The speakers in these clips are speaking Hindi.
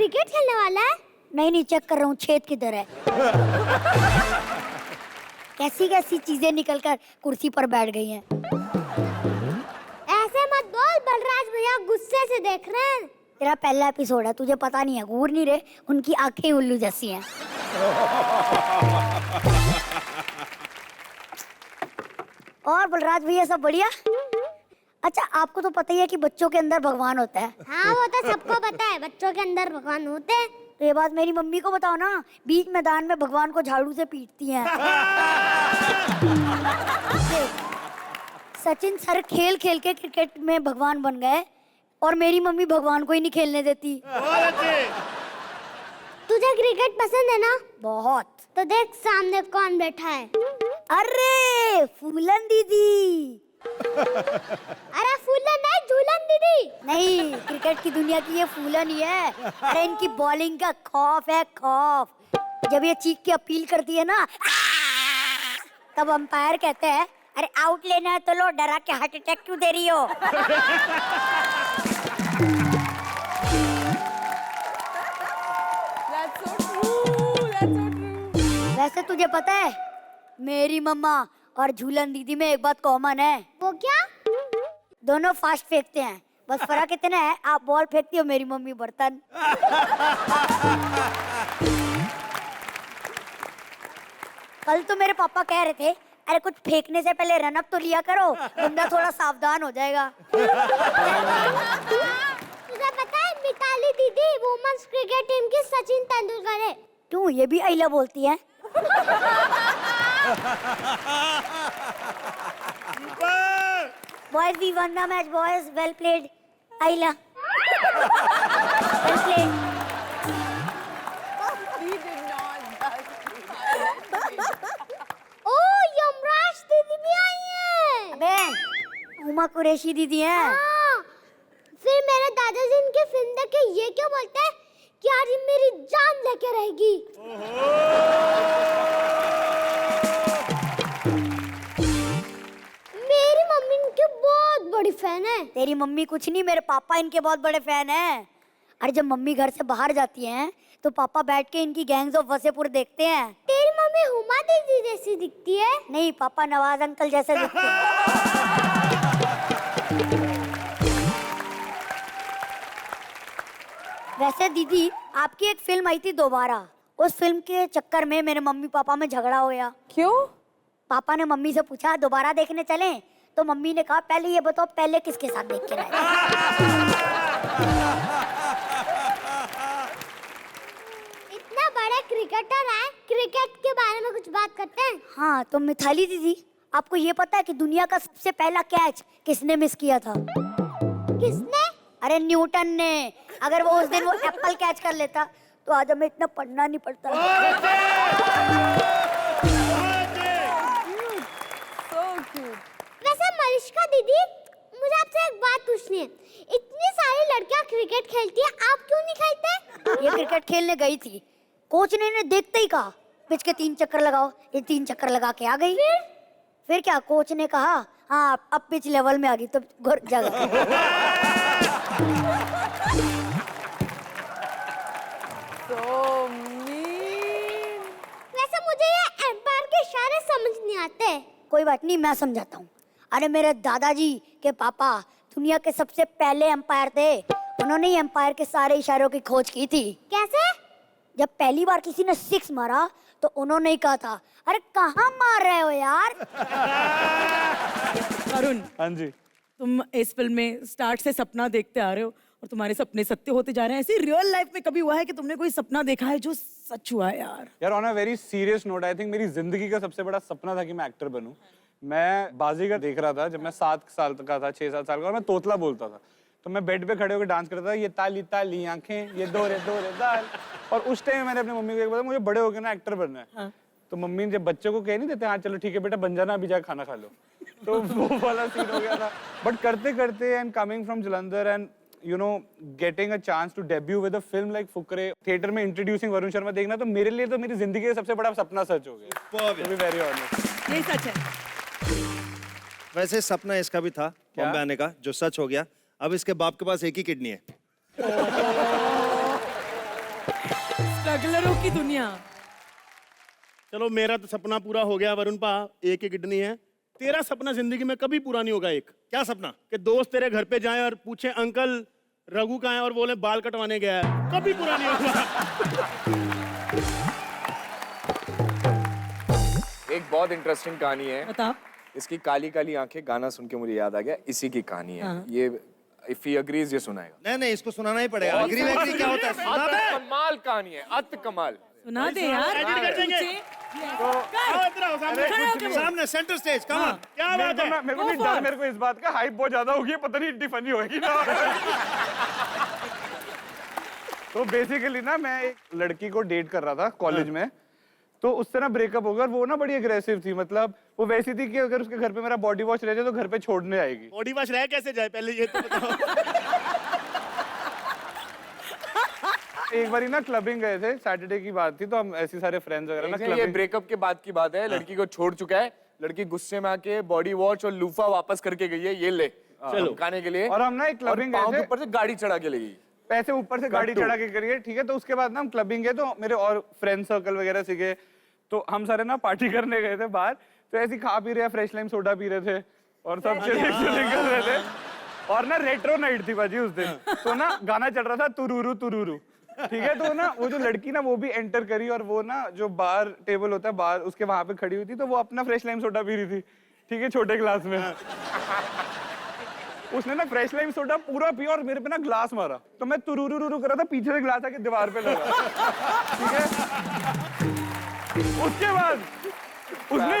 क्रिकेट खेलने वाला है? नहीं, चेक कर रहा हूँ छेद किधर है। कैसी कैसी चीजें निकलकर कुर्सी पर बैठ गई हैं। ऐसे मत बोल, बलराज भैया गुस्से से देख रहे हैं। तेरा पहला एपिसोड है, तुझे पता नहीं है, घूर नहीं रहे, उनकी आंखें उल्लू जैसी हैं। और बलराज भैया सब बढ़िया? अच्छा, आपको तो पता ही है कि बच्चों के अंदर भगवान होता है। हाँ, वो तो सबको पता है, बच्चों के अंदर भगवान होते हैं। तो ये बात मेरी मम्मी को बताओ ना, बीच मैदान में भगवान को झाड़ू से पीटती हैं। सचिन सर खेल खेल के क्रिकेट में भगवान बन गए और मेरी मम्मी भगवान को ही नहीं खेलने देती। तुझे क्रिकेट पसंद है ना? बहुत। तो देख सामने कौन बैठा है। अरे फूलन दीदी। अरे फूलन नहीं, झूलन दीदी। नहीं, क्रिकेट की दुनिया की ये फूलन ही है। अरे इनकी बॉलिंग का खौफ है, खौफ। जब ये चीख के अपील करती है ना, तब अंपायर कहते हैं, अरे आउट लेना है तो लो, डरा के हार्ट अटैक क्यों दे रही हो? वैसे तुझे पता है, मेरी मम्मा और झूलन दीदी में एक बात कॉमन है। वो क्या? दोनों फास्ट फेंकते हैं, बस फर्क इतना है, आप बॉल फेंकती हो, मेरी मम्मी बर्तन। कल तो मेरे पापा कह रहे थे, अरे कुछ फेंकने से पहले रन अप तो लिया करो, बंदा थोड़ा सावधान हो जाएगा। तुझे पता है मिताली दीदी वुमेन्स क्रिकेट टीम की सचिन तेंदुलकर है। क्यों, ये भी आइला बोलती है? Boys, we won the match, boys. Well played. Ayla. Well played. ओ यमराज दीदी भी आई है। अबे, उमा कुरैशी दीदी हैं। हाँ। फिर मेरे दादाजी इनकी फिल्म देख के ये क्यों बोलते हैं कि आज ये मेरी जान लेके रहेगी। मेरी मम्मी इनकी बहुत बड़ी फैन है। तेरी मम्मी कुछ नहीं, मेरे पापा इनके बहुत बड़े फैन हैं। अरे जब मम्मी घर से बाहर जाती हैं तो पापा बैठ के इनकी गैंग्स ऑफ वसेपुर देखते हैं। तेरी मम्मी हुमा दीदी जैसी दिखती है। नहीं, पापा नवाज अंकल जैसे दिखते हैं। वैसे दीदी, आपकी एक फिल्म आई थी दोबारा, उस फिल्म के चक्कर में मेरे मम्मी पापा में झगड़ा हो गया। क्यों? पापा ने मम्मी से पूछा दोबारा देखने चलें, तो मम्मी ने कहा पहले ये बताओ पहले किसके साथ देख के रहे। इतना बड़े क्रिकेटर है, क्रिकेट के बारे में कुछ बात करते हैं। हाँ, तो मिताली दीदी, आपको ये पता है कि दुनिया का सबसे पहला कैच किसने मिस किया था? किसने? अरे न्यूटन ने। अगर वो उस दिन वो एप्पल कैच कर लेता तो आज हमें इतना पढ़ना नहीं पड़ता। वैसे मलिष्का दीदी, मुझे आपसे एक बात पूछनी है। इतनी सारी लड़कियां क्रिकेट खेलती है, आप क्यों नहीं खेलते? ये क्रिकेट खेलने गई थी, कोच ने इन्हें देखते ही कहा पिच के 3 चक्कर लगाओ। ये 3 चक्कर लगा के आ गई। फिर क्या, कोच ने कहा हाँ अब पिच लेवल में आ गई, तो घर जगह। वैसे मुझे ये एम्पायर के इशारे समझ नहीं आते। कोई बात नहीं, मैं समझाता हूँ। अरे मेरे दादाजी के पापा दुनिया के सबसे पहले एम्पायर थे। उन्होंने ही एम्पायर के सारे इशारों की खोज की थी। कैसे? जब पहली बार किसी ने 6 मारा तो उन्होंने ही कहा था, अरे कहाँ मार रहे हो यार। अरुण, हाँ जी, तुम इस फिल्म में स्टार्ट से सपना देखते आ रहे हो और तुम्हारे सपने सत्य होते जा रहे हैं। ऐसे रियल लाइफ में कभी हुआ है कि तुमने कोई सपना देखा है जो सच हुआ है? यार on a very serious note, I think मेरी जिंदगी का सबसे बड़ा सपना था कि मैं एक्टर बनूं। मैं बाजीगर देख रहा था जब मैं 7 साल का था, 6-7 साल का, और मैं तोतला बोलता था। तो मैं बेड पे खड़े होकर डांस करता था, ये ताली ताली आंखें, ये दोरे दोरे दाल। और उस टाइम मैंने अपनी मम्मी को बोला मुझे बड़े होकर ना एक्टर बनना है। हाँ। तो मम्मी जब बच्चे को कह नहीं देते, हाँ चलो ठीक है बेटा बन जाना, अभी जाके खाना खा लो, तो वो वाला सीन हो गया था। बट करते करते and coming from Jalandhar and you know getting a chance to debut with a film like Fukrey, theatre में इंट्रोड्यूसिंग वरुण शर्मा देखना, तो मेरे लिए तो मेरी जिंदगी का सबसे बड़ा सपना सच हो गया। To be very honest, ये सच है। वैसे सपना इसका भी था बॉम्बे आने का, जो सच हो गया। अब इसके बाप के पास एक ही किडनी है। स्ट्रगलरों की दुनिया। चलो मेरा तो सपना पूरा हो गया वरुण पा, एक ही किडनी है। तेरा सपना जिंदगी में कभी पूरा नहीं होगा। एक क्या सपना? कि दोस्त तेरे घर पे जाएं और पूछे अंकल रघु कहाँ है और बोले बाल कटवाने गया है, कभी पूरा नहीं होगा। एक बहुत इंटरेस्टिंग कहानी है बता। इसकी काली काली आंखें, गाना सुन के मुझे याद आ गया, इसी की कहानी है। ये इफ ही अग्रीज ये सुनाएगा। नहीं इसको सुनाना ही पड़ेगा। अग्री वैग्री क्या होता है? सुना दे। कमाल कहानी है, अत कमाल। सुना दे यार। एडिट कर देंगे। आओ इधर आओ, सामने सामने सेंटर स्टेज, कम ऑन। क्या बात है? मेरे को नहीं डर, मेरे को इस बात का हाइप बहुत ज्यादा होगी, पता नहीं इतनी फनी होगी ना। तो बेसिकली ना मैं एक लड़की को डेट कर रहा था कॉलेज में, तो उससे ना ब्रेकअप हो गया और वो ना बड़ी अग्रेसिव थी। मतलब वो वैसी थी कि अगर उसके घर पे मेरा बॉडी वॉश रह जाए तो घर पे छोड़ने आएगी। बॉडी वॉश रह कैसे जाए पहले ये तो बताओ। एक बारी ना क्लबिंग गए थे, सैटरडे की बात थी, तो हम ऐसे सारे फ्रेंड्स वगैरह ना ये क्लबिंग। ब्रेकअप के बाद की बात है, लड़की को छोड़ चुका है, लड़की गुस्से में आके बॉडी वॉश और लूफा वापस करके गई है, ये ले चलो खाने के लिए। और हम ना एक क्लबिंग पाँव गए के थे, ऊपर से गाड़ी चढ़ा के ले गई। पैसे ऊपर से गाड़ी चढ़ा के करिए, ठीक है। तो उसके बाद ना हम क्लबिंग गए, तो मेरे और फ्रेंड सर्कल वगैरह सीखे, तो हम सारे ना पार्टी करने गए थे बाहर। तो ऐसे ही खा पी रहे, फ्रेश लाइम सोडा पी रहे थे और सब चिलिंग कर रहे थे। और ना रेट्रो नाइट थी बाजी उस दिन, तो ना गाना चल रहा था तुरुरु तुरुरु, ठीक है। तो ना वो जो लड़की ना वो भी एंटर करी, और वो ना जो बार टेबल होता है बाहर उसके वहां पे खड़ी हुई थी, तो वो अपना फ्रेश लाइम सोडा पी रही थी, ठीक है, छोटे ग्लास में। उसने ना फ्रेश लाइम सोडा पूरा पिया और मेरे पे ना ग्लास मारा, तो मैं तुरुरु कर रहा था, पीछे से ग्लास आके दीवार पे लगा, ठीक है। उसके बाद उसने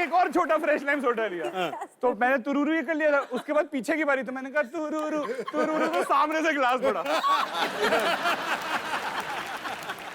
एक और छोटा फ्रेश लाइम सोडा लिया, तो मैंने तुरुरु ही कर लिया था। उसके बाद पीछे की बारी, तो मैंने कहा तुरुरु तुरुरु, तो सामने से ग्लास पड़ा।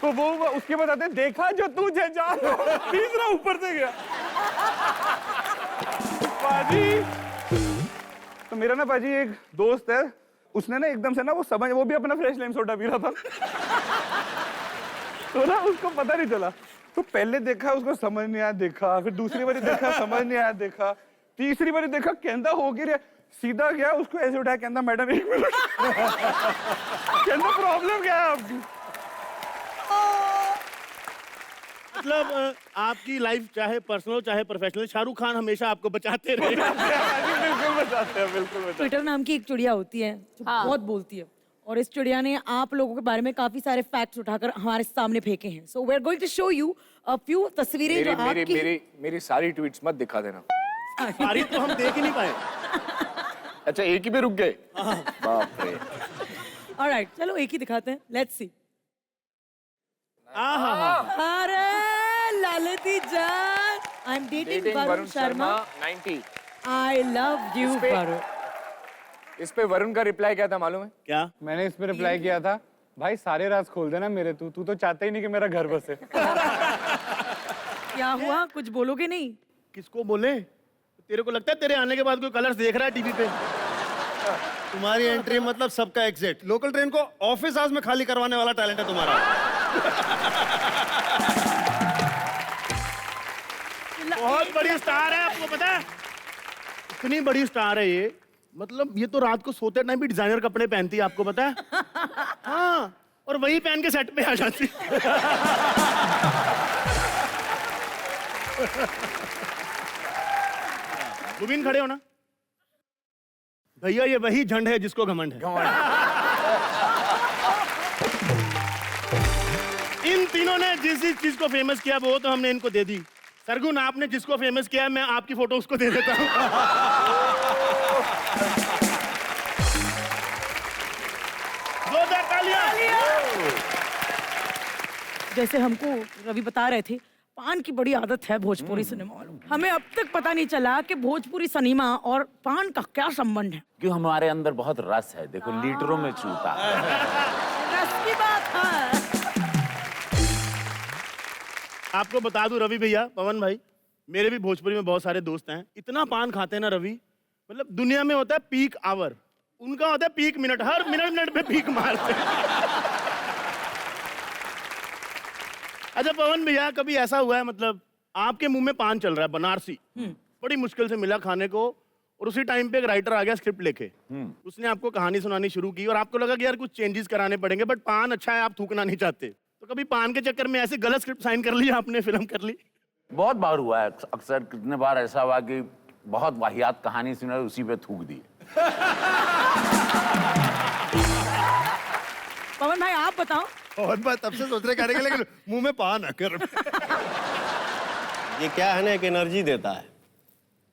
तो वो उसके बाद आते देखा जो तुझे जान, तीसरा ऊपर से गया पाजी। तो मेरा ना पाजी एक दोस्त है, उसने ना एकदम से ना वो भी अपना फ्रेश लाइम सोडा पी रहा था। तो ना उसको पता नहीं चला, तो पहले देखा उसको समझ नहीं आया, देखा फिर दूसरी बारी देखा समझ नहीं आया, देखा तीसरी बारी देखा कहता हो गया, सीधा गया उसको ऐसे उठाया, कहता मैडम एक मिनट, कहता प्रॉब्लम क्या है आपकी। मतलब आपकी लाइफ चाहे पर्सनल चाहे प्रोफेशनल, शाहरुख खान हमेशा आपको बचाते रहे। बिल्कुल बताते हैं, बिल्कुल बताते हैं। ट्विटर नाम की एक चिड़िया होती है जो बहुत बोलती है, और इस चिड़िया ने आप लोगों के बारे में काफी सारे फैक्ट्स उठाकर हमारे सामने फेंके हैं। So we are going to show you a few तस्वीरें जो आपकी। मेरी सारी ट्वीट्स मत दिखा देना। सारी तो हम देख ही नहीं पाए। अच्छा एक ही पे रुक गए, बाप रे। ऑलराइट, चलो एक ही दिखाते हैं, लेट्स सी। अरे लालती जान, I am dating Varun Sharma, 90। I love you Varun. इस पे वरुण का रिप्लाई क्या था मालूम है? क्या? मैंने इस पे रिप्लाई किया था, भाई सारे राज खोल देना मेरे, तू तो चाहता ही नहीं कि मेरा घर बसे। क्या हुआ, कुछ बोलोगे नहीं? किसको बोले? तेरे को लगता है तेरे आने के बाद कोई कलर्स देख रहा है टीवी पे? तुम्हारी एंट्री मतलब सबका एग्जिट। लोकल ट्रेन को ऑफिस आवर्स में खाली करवाने वाला टैलेंट है तुम्हारा। बहुत बड़ी स्टार है, आपको पता है? इतनी बड़ी स्टार है ये, मतलब ये तो रात को सोते टाइम भी डिजाइनर कपड़े पहनती है, आपको पता है? हाँ, और वही पहन के सेट पे आ जाती। गोविंद खड़े हो ना भैया, ये वही झंड है जिसको घमंड है। इन तीनों ने जिस चीज को फेमस किया वो तो हमने इनको दे दी। सरगुन, आपने जिसको फेमस किया मैं आपकी फोटो उसको दे देता हूँ। जोरदार तालियां। जैसे हमको रवि बता रहे थे, पान की बड़ी आदत है भोजपुरी सिनेमा वालों। हमें अब तक पता नहीं चला कि भोजपुरी सिनेमा और पान का क्या संबंध है। क्यों, हमारे अंदर बहुत रस है, देखो लीटरों में चूता है। रस की बात है। आपको बता दूं रवि भैया, पवन भाई, मेरे भी भोजपुरी में बहुत सारे दोस्त हैं। इतना पान खाते हैं ना रवि, मतलब दुनिया में होता है पीक आवर, उनका होता है पीक मिनट। हर मिनट पे पीक मारते हैं। अच्छा पवन भैया, कभी ऐसा हुआ है मतलब आपके मुंह में पान चल रहा है बनारसी, बड़ी मुश्किल से मिला खाने को, और उसी टाइम पे एक राइटर आ गया स्क्रिप्ट लेके, उसने आपको कहानी सुनानी शुरू की और आपको लगा कि यार कुछ चेंजेस कराने पड़ेंगे, बट पान अच्छा है, आप थूकना नहीं चाहते, तो कभी पान के चक्कर में ऐसे गलत स्क्रिप्ट साइन कर लिया आपने, फिल्म कर ली? बहुत बार हुआ है, अक्सर कितने बार ऐसा हुआ कि बहुत वाहियात कहानी सुना, उसी पे थूक दी। पवन भाई आप बताओ। और बात तब से सोच रहे कहने के लिए मुंह में पान आकर। ये क्या है ना, एक एनर्जी देता है।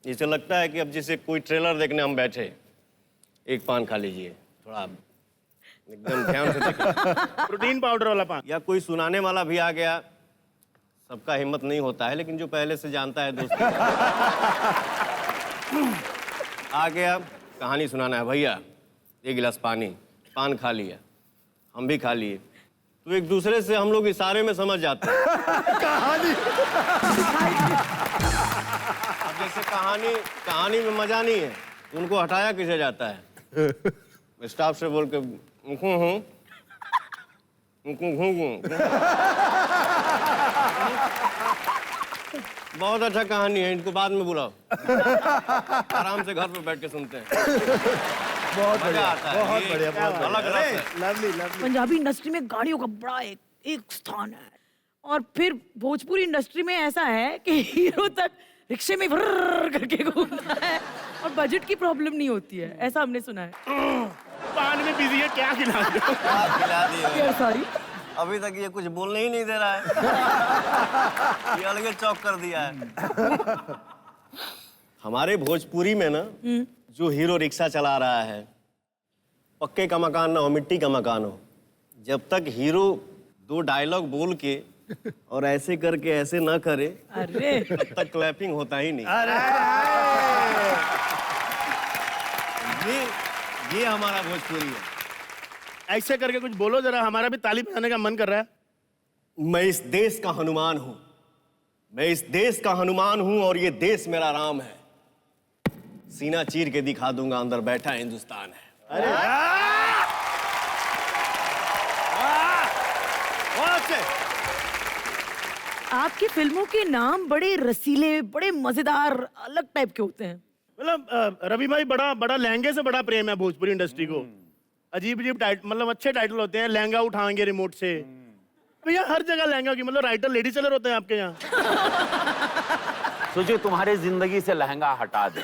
इसे लगता है कि अब जैसे कोई ट्रेलर देखने हम बैठे, एक पान खा लीजिए, थोड़ा एकदम ध्यान से देखिए। प्रोटीन पाउडर वाला पान। या कोई सुनाने वाला भी आ गया, सबका हिम्मत नहीं होता है, लेकिन जो पहले से जानता है दोस्त आ गया, कहानी सुनाना है, भैया 1 गिलास पानी, पान खा लिया, हम भी खा लिए, तो एक दूसरे से हम लोग इशारे में समझ जाते हैं। कहानी अब जैसे कहानी में मजा नहीं है, तो उनको हटाया कैसे जाता है? स्टाफ से बोल के बहुत अच्छा कहानी है, इनको बाद में बुलाओ। आराम से घर पे बैठ के सुनते हैं। बहुत बढ़िया आता है, बहुत बढ़िया, बहुत अलग लवली लवली। पंजाबी इंडस्ट्री में गाड़ियों का बड़ा एक स्थान है, और फिर भोजपुरी इंडस्ट्री में ऐसा है कि हीरो तक रिक्शे में व्रर करके घूमता है और बजट की प्रॉब्लम नहीं होती है, ऐसा हमने सुना है। पान में बिजी है, क्या खिला दो? खिला दिया। सॉरी, अभी तक ये कुछ बोलने ही नहीं दे रहा है। ये अलग चौक कर दिया है। हमारे भोजपुरी में ना, जो हीरो रिक्शा चला रहा है, पक्के का मकान ना हो, मिट्टी का मकान हो, जब तक हीरो 2 डायलॉग बोल के और ऐसे करके ऐसे ना करे, अरे तब तक क्लैपिंग होता ही नहीं। ये हमारा भोजपुरी है। ऐसे करके कुछ बोलो जरा, हमारा भी ताली बजाने का मन कर रहा है। मैं इस देश का हनुमान हूं, मैं इस देश का हनुमान हूं, और ये देश मेरा राम है। सीना चीर के दिखा दूंगा, अंदर बैठा हिंदुस्तान है। अरे आपकी फिल्मों के नाम बड़े रसीले, बड़े मजेदार, अलग टाइप के होते हैं। मतलब रवि भाई, बड़ा बड़ा लहंगे से बड़ा प्रेम है भोजपुरी इंडस्ट्री को। अजीब अजीब टाइटल, मतलब अच्छे टाइटल होते हैं। लहंगा उठाएंगे रिमोट से, भैया हर जगह लहंगा की, मतलब राइटर लेडी सेलर होते हैं आपके यहाँ। सोचिए तुम्हारे जिंदगी से लहंगा हटा दें।